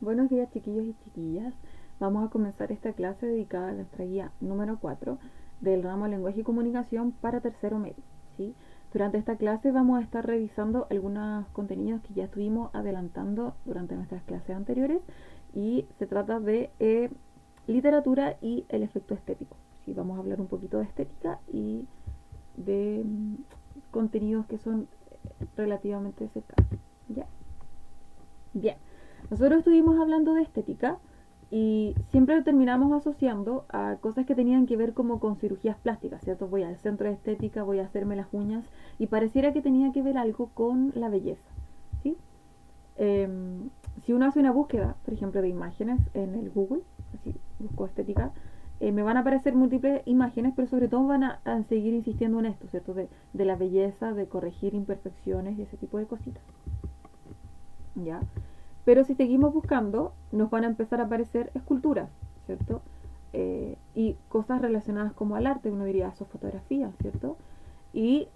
Buenos días, chiquillos y chiquillas. Vamos a comenzar esta clase dedicada a nuestra guía número 4 del ramo Lenguaje y Comunicación para tercero medio, ¿sí? Durante esta clase vamos a estar revisando algunos contenidos que ya estuvimos adelantando durante nuestras clases anteriores y se trata de literatura y el efecto estético, ¿sí? Vamos a hablar un poquito de estética y de contenidos que son relativamente cercanos, ¿ya? Bien, nosotros estuvimos hablando de estética y siempre lo terminamos asociando a cosas que tenían que ver como con cirugías plásticas, ¿cierto? Voy al centro de estética, voy a hacerme las uñas y pareciera que tenía que ver algo con la belleza, ¿sí? Eh, si uno hace una búsqueda, por ejemplo, de imágenes en el Google, así busco estética, me van a aparecer múltiples imágenes, pero sobre todo van a seguir insistiendo en esto, ¿cierto? De la belleza, de corregir imperfecciones y ese tipo de cositas, ¿ya? Pero si seguimos buscando, nos van a empezar a aparecer esculturas, ¿cierto? Y cosas relacionadas como al arte, uno diría, eso fotografías, ¿cierto? Y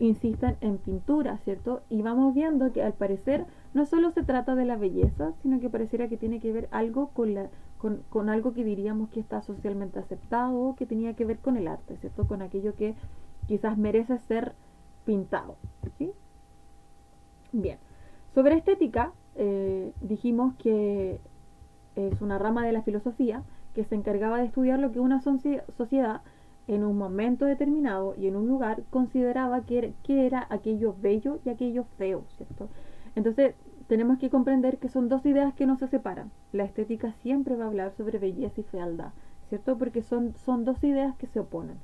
insisten en pintura, ¿cierto? Y vamos viendo que al parecer no solo se trata de la belleza, sino que pareciera que tiene que ver algo con algo que diríamos que está socialmente aceptado, que tenía que ver con el arte, ¿cierto? Con aquello que quizás merece ser pintado, ¿sí? Bien, sobre estética dijimos que es una rama de la filosofía que se encargaba de estudiar lo que una sociedad en un momento determinado y en un lugar consideraba que era aquello bello y aquello feo, ¿cierto? Entonces tenemos que comprender que son dos ideas que no se separan. La estética siempre va a hablar sobre belleza y fealdad, ¿cierto? Porque son dos ideas que se oponen.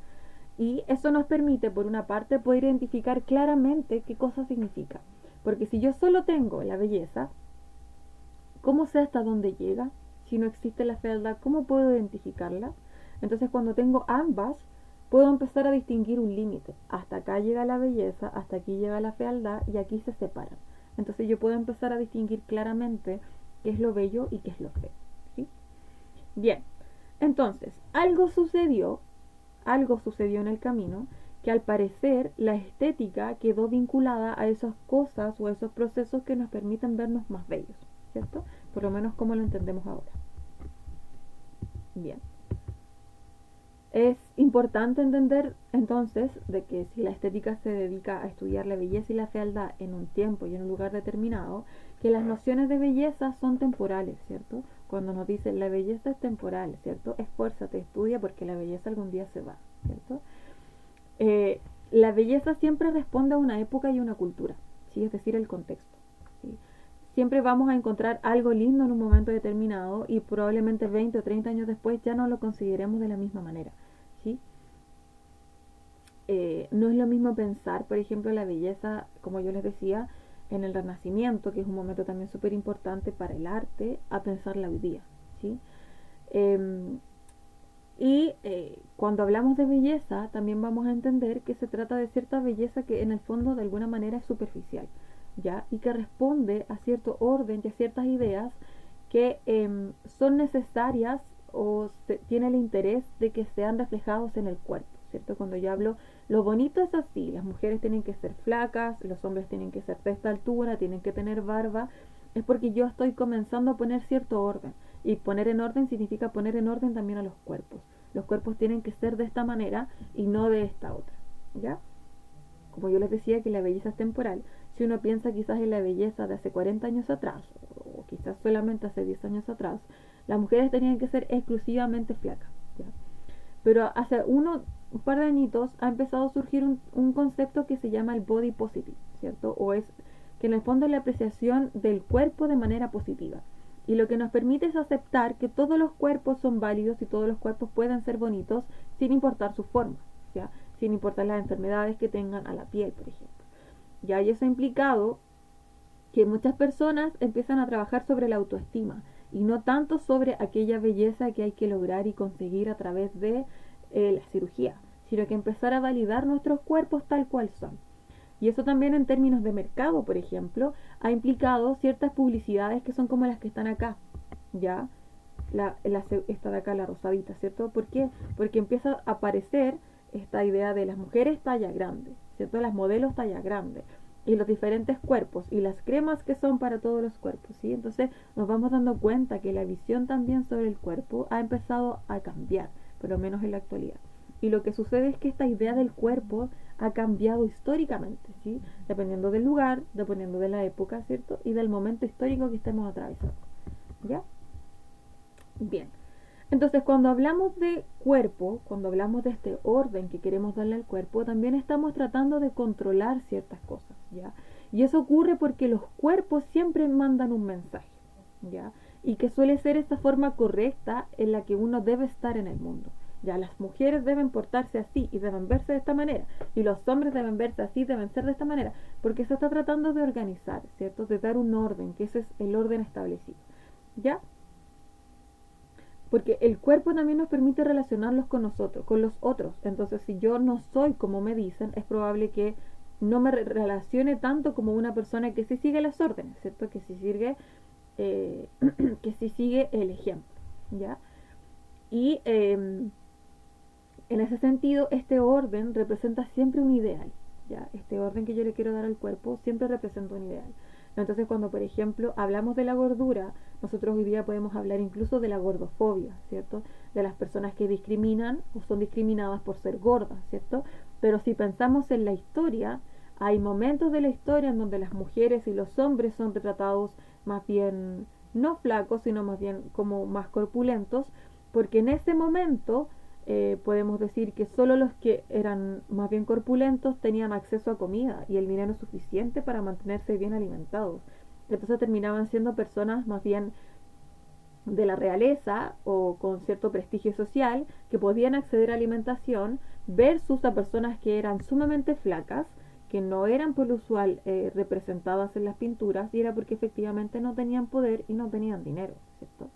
Y eso nos permite, por una parte, poder identificar claramente qué cosa significa. Porque si yo solo tengo la belleza, ¿cómo sé hasta dónde llega? Si no existe la fealdad, ¿cómo puedo identificarla? Entonces, cuando tengo ambas, puedo empezar a distinguir un límite. Hasta acá llega la belleza, hasta aquí llega la fealdad y aquí se separan. Entonces, yo puedo empezar a distinguir claramente qué es lo bello y qué es lo feo, ¿sí? Bien, entonces, algo sucedió en el camino que al parecer la estética quedó vinculada a esas cosas o a esos procesos que nos permiten vernos más bellos, ¿cierto? Por lo menos como lo entendemos ahora. Bien. Es importante entender entonces de que si la estética se dedica a estudiar la belleza y la fealdad en un tiempo y en un lugar determinado, que las nociones de belleza son temporales, ¿cierto? Cuando nos dicen la belleza es temporal, ¿cierto? Esfuérzate, estudia porque la belleza algún día se va, ¿cierto? Eh, la belleza siempre responde a una época y una cultura, ¿sí? Es decir, el contexto, ¿sí? Siempre vamos a encontrar algo lindo en un momento determinado y probablemente 20 o 30 años después ya no lo consideremos de la misma manera, ¿sí? No es lo mismo pensar, por ejemplo, la belleza, como yo les decía, en el Renacimiento, que es un momento también súper importante para el arte, a pensarla hoy día, ¿sí? Eh, cuando hablamos de belleza, también vamos a entender que se trata de cierta belleza que en el fondo de alguna manera es superficial, ¿ya? Y que responde a cierto orden y a ciertas ideas que son necesarias o tiene el interés de que sean reflejados en el cuerpo, ¿cierto? Cuando yo hablo, lo bonito es así, las mujeres tienen que ser flacas, los hombres tienen que ser de esta altura, tienen que tener barba, es porque yo estoy comenzando a poner cierto orden. Y poner en orden significa poner en orden también a los cuerpos. Los cuerpos tienen que ser de esta manera y no de esta otra, ¿ya? Como yo les decía que la belleza es temporal, si uno piensa quizás en la belleza de hace 40 años atrás, o quizás solamente hace 10 años atrás, las mujeres tenían que ser exclusivamente flacas, ¿ya? Pero hace un par de añitos ha empezado a surgir un concepto que se llama el body positive, ¿cierto? O es que en el fondo es la apreciación del cuerpo de manera positiva. Y lo que nos permite es aceptar que todos los cuerpos son válidos y todos los cuerpos pueden ser bonitos sin importar su forma, ¿ya? Sin importar las enfermedades que tengan a la piel, por ejemplo. Ya, y eso ha implicado que muchas personas empiezan a trabajar sobre la autoestima y no tanto sobre aquella belleza que hay que lograr y conseguir a través de la cirugía, sino que empezar a validar nuestros cuerpos tal cual son. Y eso también en términos de mercado, por ejemplo, ha implicado ciertas publicidades que son como las que están acá, ¿ya? Esta de acá, la rosadita, ¿cierto? ¿Por qué? Porque empieza a aparecer esta idea de las mujeres talla grande, ¿cierto? Las modelos talla grande, y los diferentes cuerpos y las cremas que son para todos los cuerpos, ¿sí? Entonces nos vamos dando cuenta que la visión también sobre el cuerpo ha empezado a cambiar, por lo menos en la actualidad. Y lo que sucede es que esta idea del cuerpo ha cambiado históricamente, ¿sí? Dependiendo del lugar, dependiendo de la época, ¿cierto? Y del momento histórico que estemos atravesando, ¿ya? Bien. Entonces, cuando hablamos de cuerpo, cuando hablamos de este orden que queremos darle al cuerpo, también estamos tratando de controlar ciertas cosas, ¿ya? Y eso ocurre porque los cuerpos siempre mandan un mensaje, ¿ya? Y que suele ser esta forma correcta en la que uno debe estar en el mundo. Ya, las mujeres deben portarse así y deben verse de esta manera, y los hombres deben verse así, deben ser de esta manera, porque se está tratando de organizar, ¿cierto? De dar un orden, que ese es el orden establecido, ¿ya? Porque el cuerpo también nos permite relacionarlos con nosotros, con los otros. Entonces, si yo no soy como me dicen, es probable que no me relacione tanto como una persona que sí sigue las órdenes, ¿cierto? Que sí sigue, que sí sigue el ejemplo, ¿ya? Y en ese sentido, este orden representa siempre un ideal, ¿ya? Este orden que yo le quiero dar al cuerpo siempre representa un ideal. Entonces, cuando, por ejemplo, hablamos de la gordura, nosotros hoy día podemos hablar incluso de la gordofobia, ¿cierto? De las personas que discriminan o son discriminadas por ser gordas, ¿cierto? Pero si pensamos en la historia, hay momentos de la historia en donde las mujeres y los hombres son retratados más bien no flacos, sino más bien como más corpulentos, porque en ese momento podemos decir que solo los que eran más bien corpulentos tenían acceso a comida y el dinero suficiente para mantenerse bien alimentados. Entonces terminaban siendo personas más bien de la realeza o con cierto prestigio social que podían acceder a alimentación versus a personas que eran sumamente flacas, que no eran por lo usual representadas en las pinturas, y era porque efectivamente no tenían poder y no tenían dinero, ¿cierto?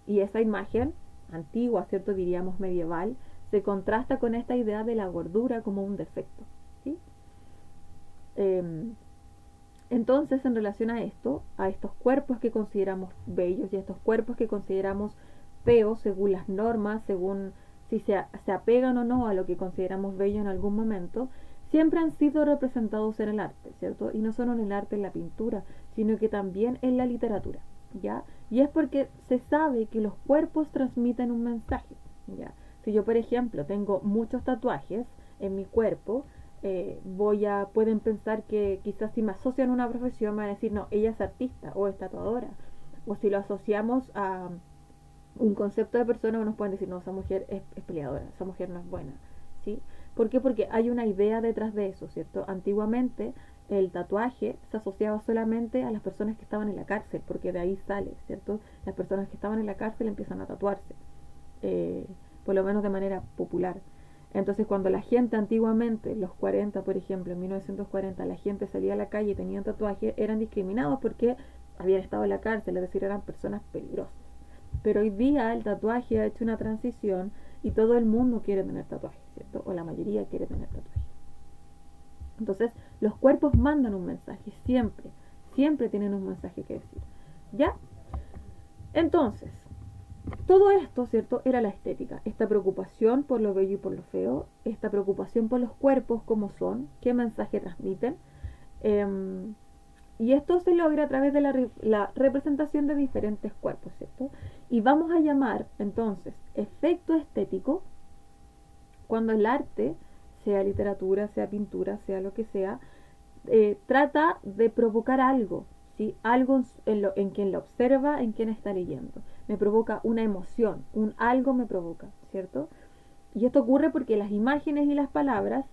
Y esa imagen antigua, ¿cierto? Diríamos medieval, se contrasta con esta idea de la gordura como un defecto, ¿sí? Entonces, en relación a esto, a estos cuerpos que consideramos bellos y a estos cuerpos que consideramos feos según las normas, según si se apegan o no a lo que consideramos bello en algún momento, siempre han sido representados en el arte, ¿cierto? Y no solo en el arte, en la pintura, sino que también en la literatura, ¿ya? Y es porque se sabe que los cuerpos transmiten un mensaje, ¿ya? Si yo, por ejemplo, tengo muchos tatuajes en mi cuerpo, pueden pensar que quizás si me asocian a una profesión me van a decir, no, ella es artista o es tatuadora. O si lo asociamos a un concepto de persona, nos pueden decir, no, esa mujer es peleadora, esa mujer no es buena, ¿sí? ¿Por qué? Porque hay una idea detrás de eso, ¿cierto? Antiguamente el tatuaje se asociaba solamente a las personas que estaban en la cárcel, porque de ahí sale, ¿cierto? Las personas que estaban en la cárcel empiezan a tatuarse, eh, por lo menos de manera popular. Entonces, cuando la gente antiguamente, los 40, por ejemplo, en 1940, la gente salía a la calle y tenían tatuajes, eran discriminados porque habían estado en la cárcel, es decir, eran personas peligrosas. Pero hoy día el tatuaje ha hecho una transición y todo el mundo quiere tener tatuajes, ¿cierto? O la mayoría quiere tener tatuajes. Entonces, los cuerpos mandan un mensaje, siempre, siempre tienen un mensaje que decir. ¿Ya? Entonces, todo esto, ¿cierto? Era la estética, esta preocupación por lo bello y por lo feo, esta preocupación por los cuerpos, cómo son, qué mensaje transmiten. Y esto se logra a través de la representación de diferentes cuerpos, ¿cierto? Y vamos a llamar entonces efecto estético cuando el arte, sea literatura, sea pintura, sea lo que sea, trata de provocar algo, ¿sí? Algo en quien lo observa, en quien está leyendo. Me provoca una emoción, un algo me provoca, ¿cierto? Y esto ocurre porque las imágenes y las palabras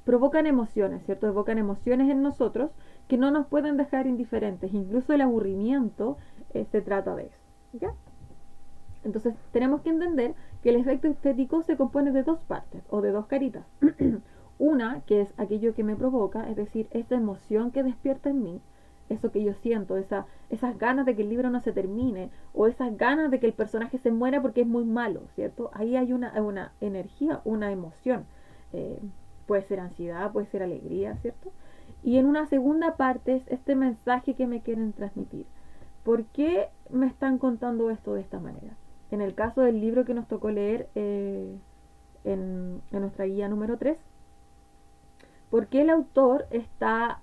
provocan emociones, ¿cierto? Evocan emociones en nosotros que no nos pueden dejar indiferentes. Incluso el aburrimiento se trata de eso, ¿ya? Entonces tenemos que entender que el efecto estético se compone de dos partes o de dos caritas. Una, que es aquello que me provoca, es decir, esa emoción que despierta en mí, eso que yo siento, esas ganas de que el libro no se termine, o esas ganas de que el personaje se muera porque es muy malo, ¿cierto? Ahí hay una energía, una emoción. Puede ser ansiedad, puede ser alegría, ¿cierto? Y en una segunda parte es este mensaje que me quieren transmitir. ¿Por qué me están contando esto de esta manera? En el caso del libro que nos tocó leer en nuestra guía número 3, ¿Por qué el autor está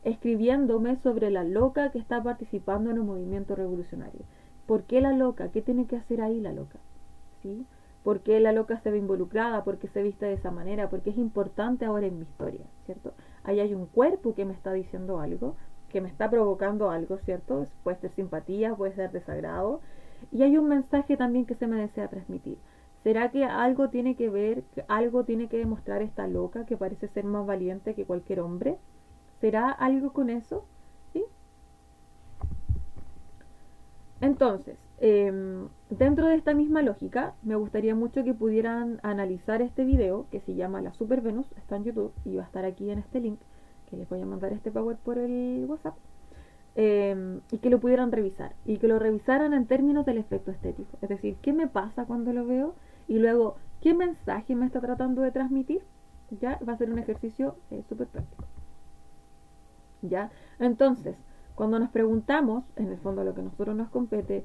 escribiéndome sobre la loca que está participando en un movimiento revolucionario? ¿Por qué la loca? ¿Qué tiene que hacer ahí la loca? ¿Sí? ¿Por qué la loca se ve involucrada? ¿Por qué se viste de esa manera? Porque es importante ahora en mi historia, ¿cierto? Ahí hay un cuerpo que me está diciendo algo, que me está provocando algo, ¿cierto? Puede ser simpatía, puede ser desagrado. Y hay un mensaje también que se me desea transmitir. ¿Será que algo tiene que ver, algo tiene que demostrar esta loca que parece ser más valiente que cualquier hombre? ¿Será algo con eso? ¿Sí? Entonces, dentro de esta misma lógica, me gustaría mucho que pudieran analizar este video que se llama La Super Venus, está en YouTube y va a estar aquí en este link, que les voy a mandar este power por el WhatsApp, y que lo pudieran revisar, y que lo revisaran en términos del efecto estético, es decir, ¿qué me pasa cuando lo veo? Y luego, ¿qué mensaje me está tratando de transmitir? Ya va a ser un ejercicio súper práctico. ¿Ya? Entonces, cuando nos preguntamos, en el fondo lo que a nosotros nos compete,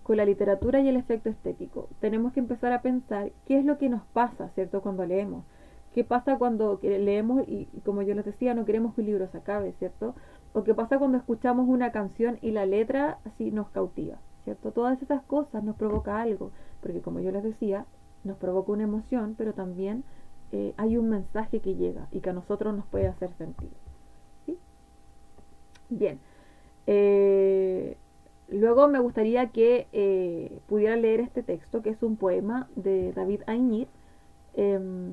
con la literatura y el efecto estético, tenemos que empezar a pensar qué es lo que nos pasa, ¿cierto? Cuando leemos. ¿Qué pasa cuando leemos y como yo les decía, no queremos que un libro se acabe, ¿cierto? O qué pasa cuando escuchamos una canción y la letra así nos cautiva, ¿cierto? Todas esas cosas nos provoca algo, porque como yo les decía, nos provoca una emoción, pero también hay un mensaje que llega y que a nosotros nos puede hacer sentir. ¿Sí? Bien. Eh, Luego me gustaría que pudieran leer este texto, que es un poema de David Añid. eh,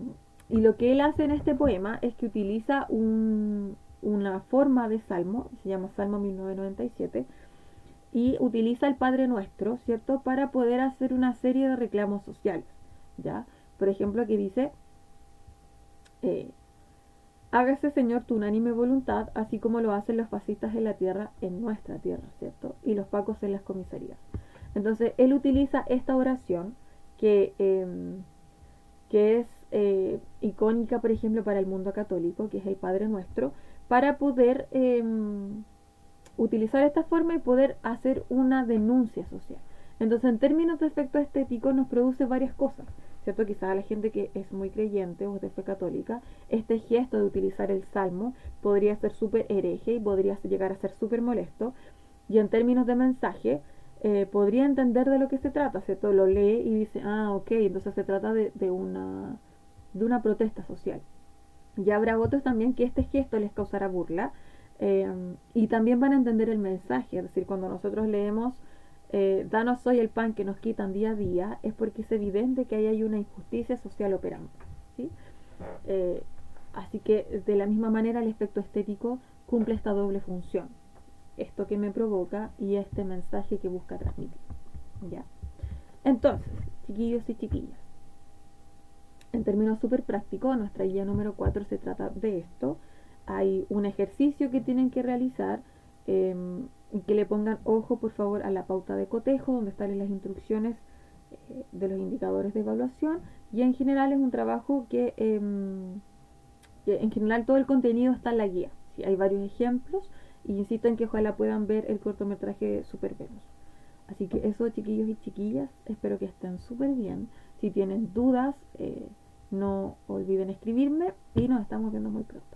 y lo que él hace en este poema es que utiliza una forma de salmo, se llama Salmo 1997, y utiliza el Padre Nuestro, ¿cierto?, para poder hacer una serie de reclamos sociales, ¿ya? Por ejemplo, que dice, eh, hágase, Señor, tu unánime voluntad, así como lo hacen los fascistas en la tierra, en nuestra tierra, ¿cierto? Y los pacos en las comisarías. Entonces, él utiliza esta oración que es icónica, por ejemplo, para el mundo católico, que es el Padre Nuestro, para poder utilizar esta forma y poder hacer una denuncia social. Entonces, en términos de efecto estético, nos produce varias cosas, ¿cierto? Quizás a la gente que es muy creyente o de fe católica, este gesto de utilizar el salmo podría ser súper hereje y podría llegar a ser súper molesto. Y en términos de mensaje, podría entender de lo que se trata, ¿cierto? Lo lee y dice, ah, ok, entonces se trata de una protesta social. Y habrá otros también que este gesto les causará burla, y también van a entender el mensaje, es decir, cuando nosotros leemos danos hoy el pan que nos quitan día a día, es porque es evidente que ahí hay una injusticia social operando, ¿sí? Eh, Así que de la misma manera el efecto estético cumple esta doble función, esto que me provoca y este mensaje que busca transmitir, ¿ya? Entonces, chiquillos y chiquillas, en términos súper prácticos, nuestra guía número 4 se trata de esto. Hay un ejercicio que tienen que realizar, eh, y que le pongan ojo por favor a la pauta de cotejo donde están las instrucciones de los indicadores de evaluación, y en general es un trabajo que en general todo el contenido está en la guía. Sí, hay varios ejemplos y insisto en que ojalá puedan ver el cortometraje Super Venus. Así que eso, chiquillos y chiquillas, espero que estén súper bien. Si tienen dudas, no olviden escribirme y nos estamos viendo muy pronto.